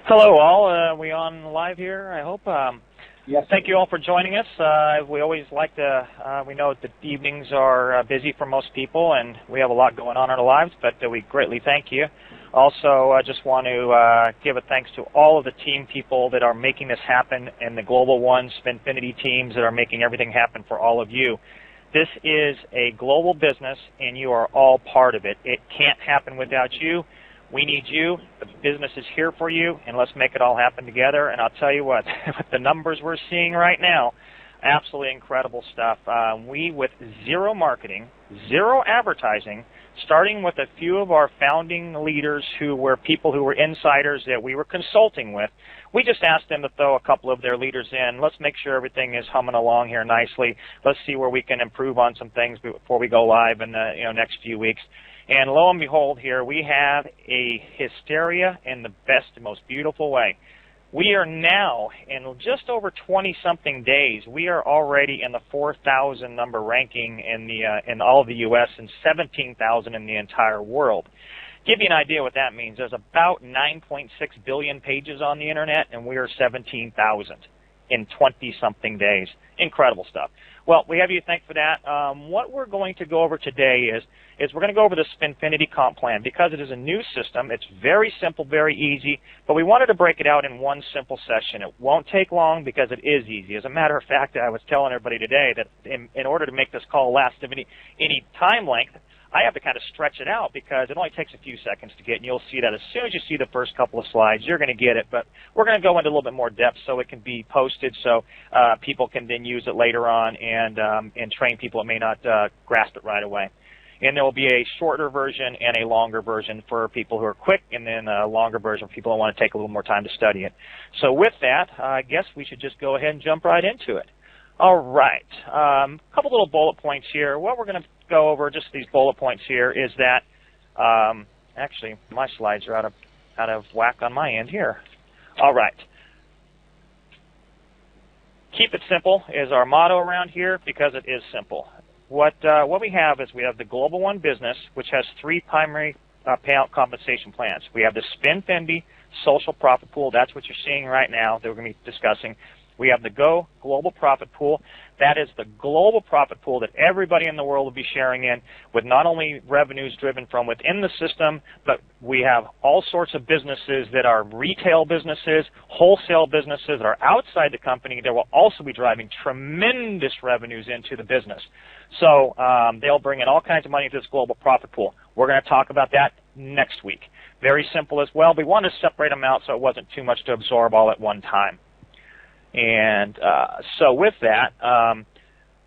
Hello, all. We on live here, I hope. Yes. Thank you all for joining us. We always like to, we know that the evenings are busy for most people, and we have a lot going on in our lives, but we greatly thank you. Also, I just want to give a thanks to all of the team people that are making this happen, and the Globalone Spinfinity teams that are making everything happen for all of you. This is a global business, and you are all part of it. It can't happen without you. We need you. The business is here for you, and let's make it all happen together. And I'll tell you what, with the numbers we're seeing right now, absolutely incredible stuff. We, with zero marketing, zero advertising, starting with a few of our founding leaders who were people who were insiders that we were consulting with, we just asked them to throw a couple of their leaders in. Let's make sure everything is humming along here nicely. Let's see where we can improve on some things before we go live in the next few weeks. And lo and behold, here we have a hysteria in the best and most beautiful way. We are now, in just over 20-something days, we are already in the 4,000 number ranking in all of the U.S. and 17,000 in the entire world. Give you an idea what that means. There's about 9.6 billion pages on the Internet, and we are 17,000 in 20-something days. Incredible stuff. Well, we have you to thank for that. What we're going to go over today is we're going to go over the Spinfinity comp plan. Because it is a new system, it's very simple, very easy, but we wanted to break it out in one simple session. It won't take long because it is easy. As a matter of fact, I was telling everybody today that in order to make this call last any time length, I have to kind of stretch it out because it only takes a few seconds to get, and you'll see that as soon as you see the first couple of slides, you're going to get it. But we're going to go into a little bit more depth so it can be posted so people can then use it later on and train people that may not grasp it right away. And there will be a shorter version and a longer version for people who are quick, and then a longer version for people who want to take a little more time to study it. So with that, I guess we should just go ahead and jump right into it. All right. A couple little bullet points here. What we're going to go over, just these bullet points here, is that actually my slides are out of whack on my end here. All right. Keep it simple is our motto around here because it is simple. What we have is we have the Global One business, which has three primary payout compensation plans. We have the Spinfinity social profit pool. That's what you're seeing right now that we're going to be discussing. We have the Go Global Profit Pool. That is the global profit pool that everybody in the world will be sharing in, with not only revenues driven from within the system, but we have all sorts of businesses that are retail businesses, wholesale businesses that are outside the company that will also be driving tremendous revenues into the business. So they'll bring in all kinds of money into this global profit pool. We're going to talk about that next week. Very simple as well. We wanted to separate them out so it wasn't too much to absorb all at one time. And so with that,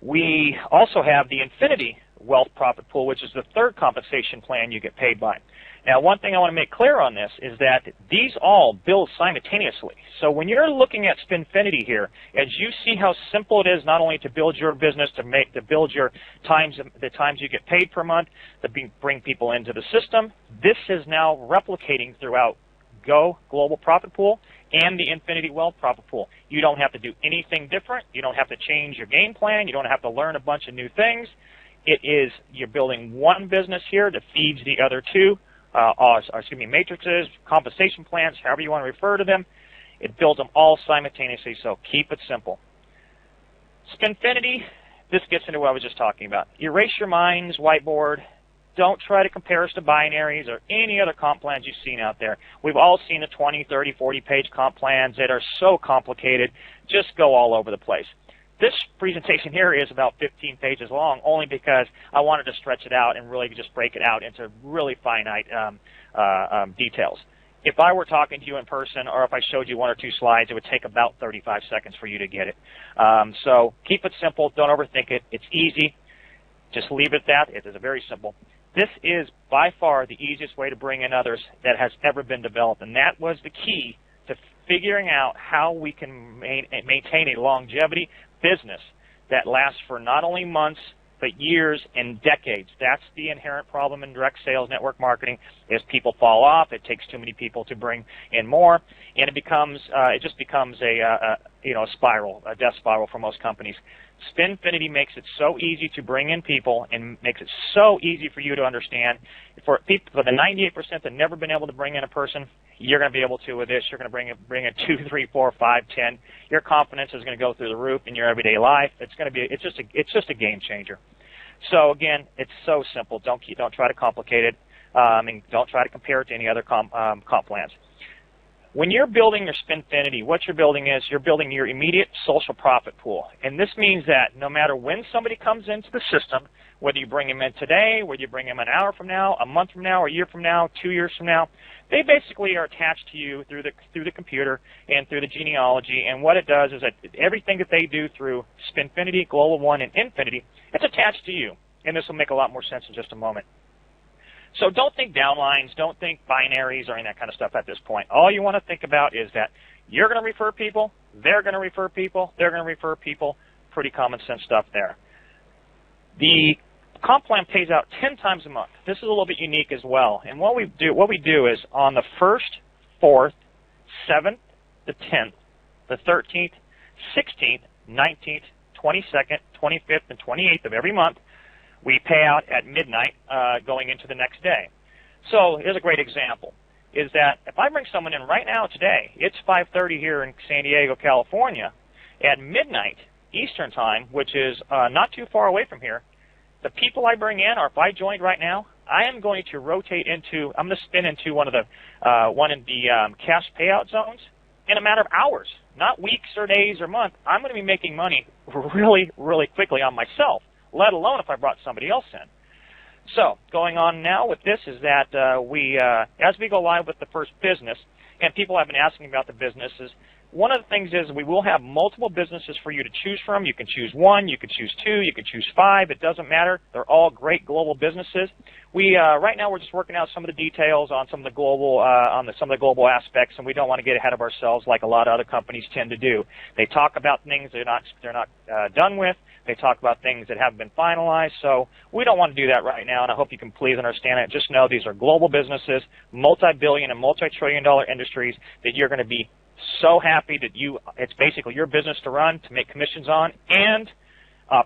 we also have the Infinity Wealth Profit Pool, which is the third compensation plan you get paid by. Now, one thing I want to make clear on this is that these all build simultaneously. So when you're looking at Spinfinity here, as you see how simple it is not only to build your business, to build your the times you get paid per month, to bring people into the system, this is now replicating throughout Go Global Profit Pool and the Infinity Wealth Profit Pool. You don't have to do anything different. You don't have to change your game plan. You don't have to learn a bunch of new things. You're building one business here that feeds the other two, matrices, compensation plans, however you want to refer to them. It builds them all simultaneously, so keep it simple. Spinfinity, this gets into what I was just talking about. Erase your minds, whiteboard. Don't try to compare us to binaries or any other comp plans you've seen out there. We've all seen the 20, 30, 40-page comp plans that are so complicated, just go all over the place. This presentation here is about 15 pages long, only because I wanted to stretch it out and really just break it out into really finite details. If I were talking to you in person or if I showed you one or two slides, it would take about 35 seconds for you to get it. So keep it simple. Don't overthink it. It's easy. Just leave it at that. It is very simple. This is by far the easiest way to bring in others that has ever been developed, and that was the key to figuring out how we can maintain a longevity business that lasts for not only months but years and decades. That's the inherent problem in direct sales network marketing, is people fall off. It takes too many people to bring in more, and it just becomes a spiral, a death spiral for most companies. Spinfinity makes it so easy to bring in people and makes it so easy for you to understand. For people, for the 98% that have never been able to bring in a person, you're going to be able to with this. You're going to bring in 2, 3, 4, 5, 10. Your confidence is going to go through the roof in your everyday life. It's just a game changer. So again, it's so simple. Don't try to complicate it, and don't try to compare it to any other comp plans. When you're building your Spinfinity, what you're building is you're building your immediate social profit pool. And this means that no matter when somebody comes into the system, whether you bring them in today, whether you bring them an hour from now, a month from now, a year from now, 2 years from now, they basically are attached to you through the computer and through the genealogy. And what it does is that everything that they do through Spinfinity, Global One, and Infinity, it's attached to you. And this will make a lot more sense in just a moment. So don't think downlines, don't think binaries or any of that kind of stuff at this point. All you want to think about is that you're going to refer people, they're going to refer people, they're going to refer people. Pretty common sense stuff there. The comp plan pays out 10 times a month. This is a little bit unique as well. And what we do is on the 1st, 4th, 7th, the 10th, the 13th, 16th, 19th, 22nd, 25th, and 28th of every month, we pay out at midnight going into the next day. So here's a great example, is that if I bring someone in right now today, it's 5:30 here in San Diego, California, at midnight Eastern time, which is not too far away from here, the people I bring in, or if I joined right now, I am going to rotate into, I'm going to spin into one in the cash payout zones in a matter of hours, not weeks or days or months. I'm going to be making money really, really quickly on myself, let alone if I brought somebody else in. So going on now with this is that as we go live with the first business, and people have been asking about the businesses, one of the things is we will have multiple businesses for you to choose from. You can choose 1, you can choose 2, you can choose 5. It doesn't matter. They're all great global businesses. Right now we're just working out some of the details on some of the global aspects, and we don't want to get ahead of ourselves like a lot of other companies tend to do. They talk about things they're not done with. They talk about things that haven't been finalized. So we don't want to do that right now, and I hope you can please understand it. Just know these are global businesses, multi-billion and multi-trillion-dollar industries that you're going to be so happy that it's basically your business to run, to make commissions on, and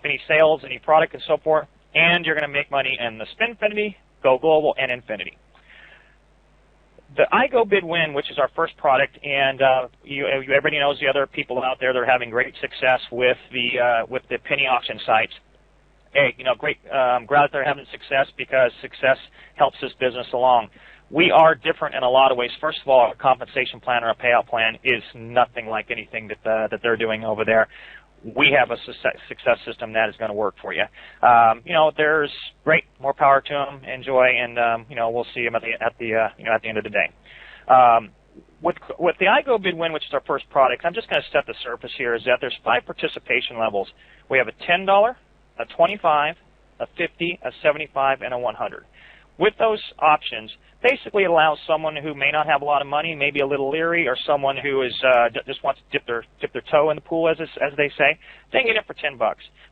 any sales, any product, and so forth, and you're going to make money in the Spinfinity, Go Global, and Infinity. The iGo Bid Win, which is our first product, and everybody knows the other people out there that are having great success with the penny auction sites. Hey, great. I'm glad that they're having success because success helps this business along. We are different in a lot of ways. First of all, our compensation plan or a payout plan is nothing like anything that they're doing over there. We have a success system that is going to work for you. There's great, more power to them. Enjoy, and we'll see them at the end of the day. With the iGo Bid Win, which is our first product, I'm just going to set the surface here. Is that there's 5 participation levels. We have a $10, a $25, a $50, a $75, and a $100. With those options, basically it allows someone who may not have a lot of money, maybe a little leery, or someone who is just wants to dip their toe in the pool, as they say, they can get it for $10.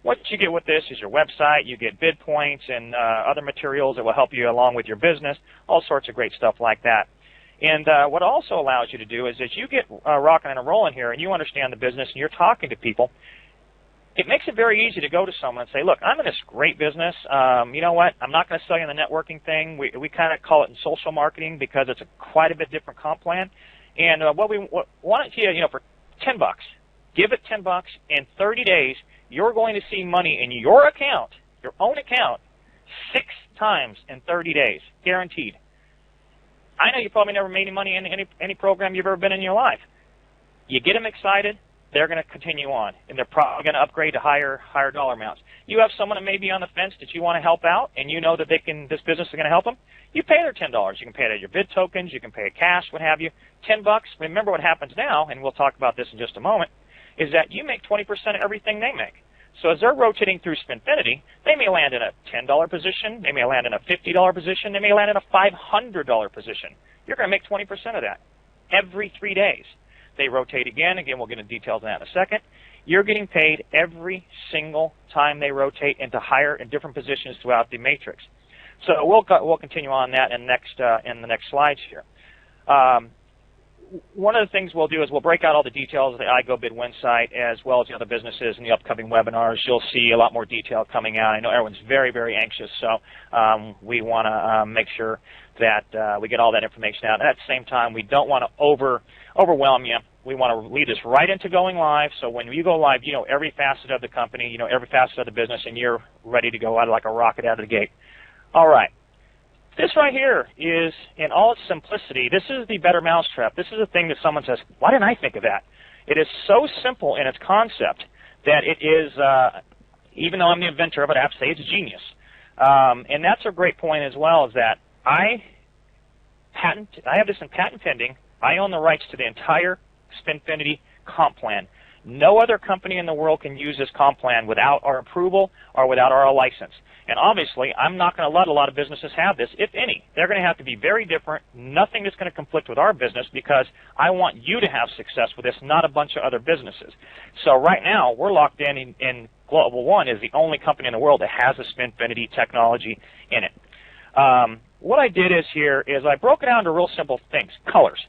What you get with this is your website, you get bid points and other materials that will help you along with your business, all sorts of great stuff like that. And what it also allows you to do is as you get rocking and rolling here and you understand the business and you're talking to people, it makes it very easy to go to someone and say, look, I'm in this great business. You know what? I'm not going to sell you the networking thing. We kind of call it in social marketing because it's quite a bit different comp plan. And what we want to you, for $10, give it $10. In 30 days, you're going to see money in your account, your own account, 6 times in 30 days, guaranteed. I know you probably never made any money in any program you've ever been in your life. You get them excited. They're going to continue on, and they're probably going to upgrade to higher dollar amounts. You have someone that may be on the fence that you want to help out, and you know that this business is going to help them. You pay their $10. You can pay it at your bid tokens. You can pay it cash, what have you. $10. Remember what happens now, and we'll talk about this in just a moment, is that you make 20% of everything they make. So as they're rotating through Spinfinity, they may land in a $10 position. They may land in a $50 position. They may land in a $500 position. You're going to make 20% of that every 3 days. They rotate again, we'll get into details on that in a second. You're getting paid every single time they rotate into higher and different positions throughout the matrix. So we'll continue on that in the next slides here. one of the things we'll do is we'll break out all the details of the iGoBidWin site as well as the other businesses in the upcoming webinars. You'll see a lot more detail coming out. I know everyone's very, very anxious, so we want to make sure that we get all that information out. And at the same time, we don't want to overwhelm you. We want to lead us right into going live, so when you go live, you know every facet of the company, you know every facet of the business, and you're ready to go out like a rocket out of the gate. All right. This right here is, in all its simplicity, this is the better mousetrap. This is the thing that someone says, why didn't I think of that? It is so simple in its concept that it is, even though I'm the inventor of it, I have to say it's genius. And that's a great point as well, is that I have this in patent pending. I own the rights to the entire Spinfinity comp plan. No other company in the world can use this comp plan without our approval or without our license. And obviously, I'm not going to let a lot of businesses have this, if any. They're going to have to be very different, nothing that's going to conflict with our business, because I want you to have success with this, not a bunch of other businesses. So right now, we're locked in Globalone is the only company in the world that has a Spinfinity technology in it. What I did is I broke it down to real simple things, colors.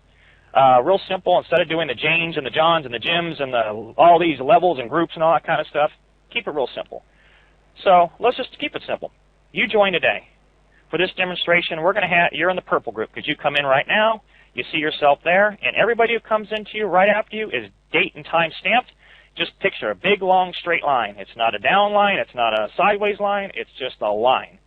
Real simple. Instead of doing the Janes and the Johns and the Jims and all these levels and groups and all that kind of stuff, keep it real simple. So let's just keep it simple. You join today. For this demonstration, we're going to have, you're in the purple group because you come in right now, you see yourself there, and everybody who comes into you right after you is date and time stamped. Just picture a big, long, straight line. It's not a down line. It's not a sideways line. It's just a line.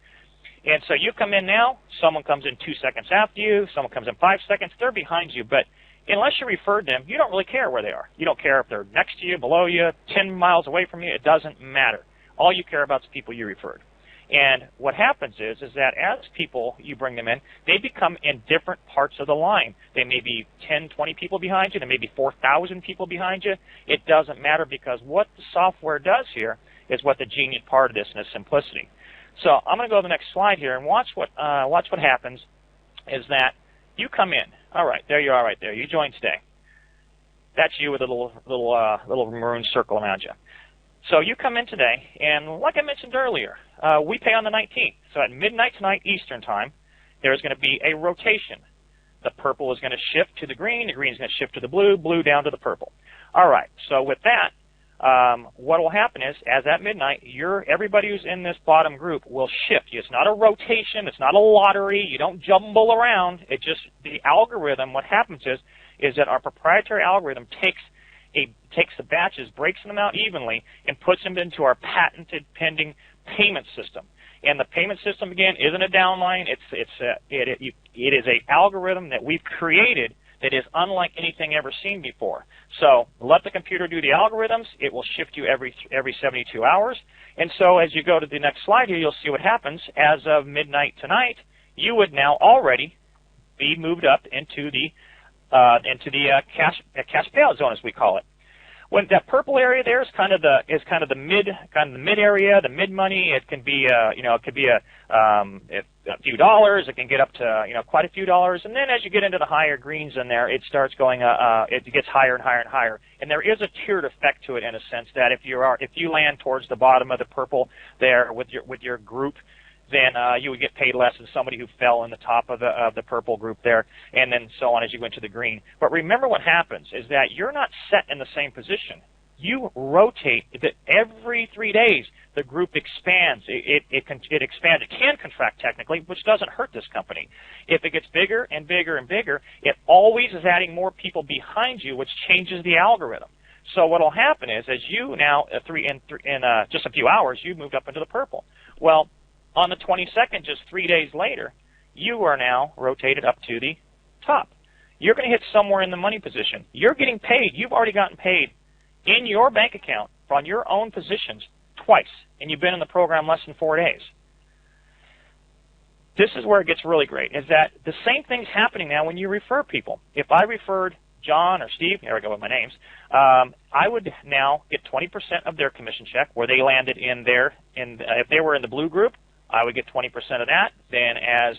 And so you come in now, someone comes in 2 seconds after you, someone comes in 5 seconds, they're behind you, but unless you referred them, you don't really care where they are. You don't care if they're next to you, below you, 10 miles away from you, it doesn't matter. All you care about is people you referred. And what happens is that as people, you bring them in, they become in different parts of the line. They may be 10, 20 people behind you, there may be 4,000 people behind you. It doesn't matter, because what the software does here is what the genius part of this and the simplicity. So I'm going to go to the next slide here and watch what happens is that you come in. All right, there you are right there. You joined today. That's you with a little maroon circle around you. So you come in today, and like I mentioned earlier, we pay on the 19th. So at midnight tonight Eastern time, there's going to be a rotation. The purple is going to shift to the green is going to shift to the blue, blue down to the purple. All right, so with that, what will happen is, as at midnight, everybody who's in this bottom group will shift. It's not a rotation. It's not a lottery. You don't jumble around. It just, the algorithm, what happens is that our proprietary algorithm takes the batches, breaks them out evenly, and puts them into our patented pending payment system. And the payment system, again, isn't a downline. It is an algorithm that we've created that is unlike anything ever seen before. So let the computer do the algorithms. It will shift you every 72 hours. And so as you go to the next slide here, you'll see what happens. As of midnight tonight, you would now already be moved up into the cash payout zone, as we call it. When that purple area there is kind of the mid area, the mid money. It can be a few dollars. It can get up to quite a few dollars, and then as you get into the higher greens in there, it starts going. It gets higher and higher and higher. And there is a tiered effect to it in a sense that if you land towards the bottom of the purple there with your group, then you would get paid less than somebody who fell in the top of the purple group there, and then so on as you go into the green. But remember what happens is that you're not set in the same position. You rotate. Every 3 days, the group expands. It expands. It can contract technically, which doesn't hurt this company. If it gets bigger and bigger and bigger, it always is adding more people behind you, which changes the algorithm. So what will happen is, as you now in just a few hours, you moved up into the purple. Well, on the 22nd, just 3 days later, you are now rotated up to the top. You're going to hit somewhere in the money position. You're getting paid. You've already gotten paid in your bank account on your own positions twice, and you've been in the program less than 4 days. This is where it gets really great, is that the same thing's happening now when you refer people. If I referred John or Steve, there we go with my names, I would now get 20% of their commission check where they landed if they were in the blue group, I would get 20% of that. Then as